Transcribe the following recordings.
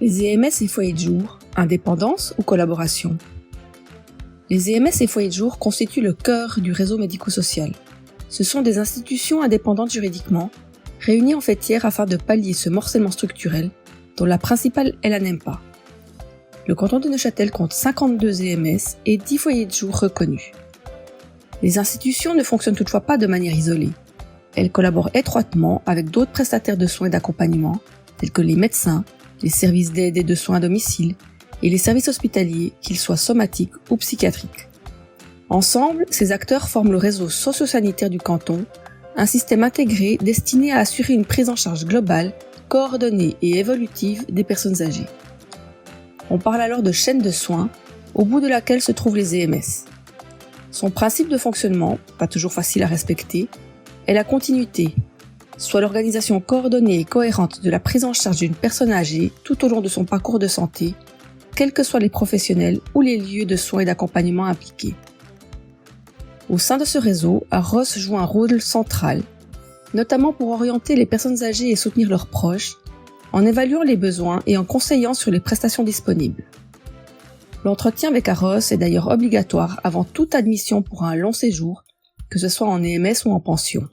Les EMS et foyers de jour, indépendance ou collaboration? Les EMS et foyers de jour constituent le cœur du réseau médico-social. Ce sont des institutions indépendantes juridiquement, réunies en faîtière afin de pallier ce morcellement structurel, dont la principale est la NEMPA. Le canton de Neuchâtel compte 52 EMS et 10 foyers de jour reconnus. Les institutions ne fonctionnent toutefois pas de manière isolée. Elles collaborent étroitement avec d'autres prestataires de soins et d'accompagnement, tels que les médecins, les services d'aide et de soins à domicile et les services hospitaliers, qu'ils soient somatiques ou psychiatriques. Ensemble, ces acteurs forment le réseau socio-sanitaire du canton, un système intégré destiné à assurer une prise en charge globale, coordonnée et évolutive des personnes âgées. On parle alors de chaîne de soins, au bout de laquelle se trouvent les EMS. Son principe de fonctionnement, pas toujours facile à respecter, est la continuité, soit l'organisation coordonnée et cohérente de la prise en charge d'une personne âgée tout au long de son parcours de santé, quels que soient les professionnels ou les lieux de soins et d'accompagnement impliqués. Au sein de ce réseau, AROS joue un rôle central, notamment pour orienter les personnes âgées et soutenir leurs proches, en évaluant les besoins et en conseillant sur les prestations disponibles. L'entretien avec AROS est d'ailleurs obligatoire avant toute admission pour un long séjour, que ce soit en EMS ou en pension.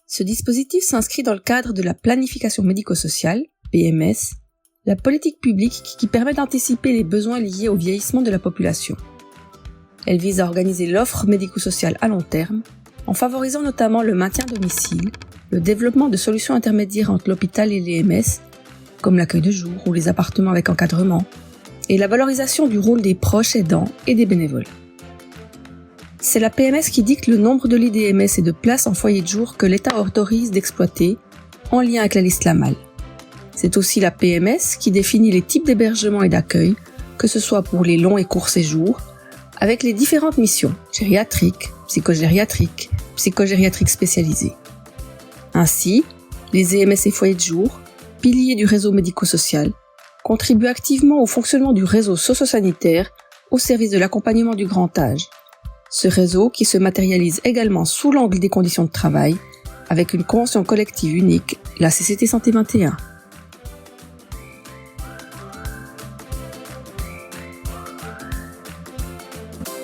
Ce dispositif s'inscrit dans le cadre de la planification médico-sociale, PMS, la politique publique qui permet d'anticiper les besoins liés au vieillissement de la population. Elle vise à organiser l'offre médico-sociale à long terme, en favorisant notamment le maintien à domicile, le développement de solutions intermédiaires entre l'hôpital et les EMS, comme l'accueil de jour ou les appartements avec encadrement, et la valorisation du rôle des proches aidants et des bénévoles. C'est la PMS qui dicte le nombre de lits d'EMS et de places en foyer de jour que l'État autorise d'exploiter, en lien avec la liste LAMAL. C'est aussi la PMS qui définit les types d'hébergement et d'accueil, que ce soit pour les longs et courts séjours, avec les différentes missions gériatriques, psychogériatriques, psychogériatriques spécialisées. Ainsi, les EMS et foyers de jour, piliers du réseau médico-social, contribuent activement au fonctionnement du réseau socio-sanitaire au service de l'accompagnement du grand âge. Ce réseau qui se matérialise également sous l'angle des conditions de travail, avec une convention collective unique, la CCT Santé 21.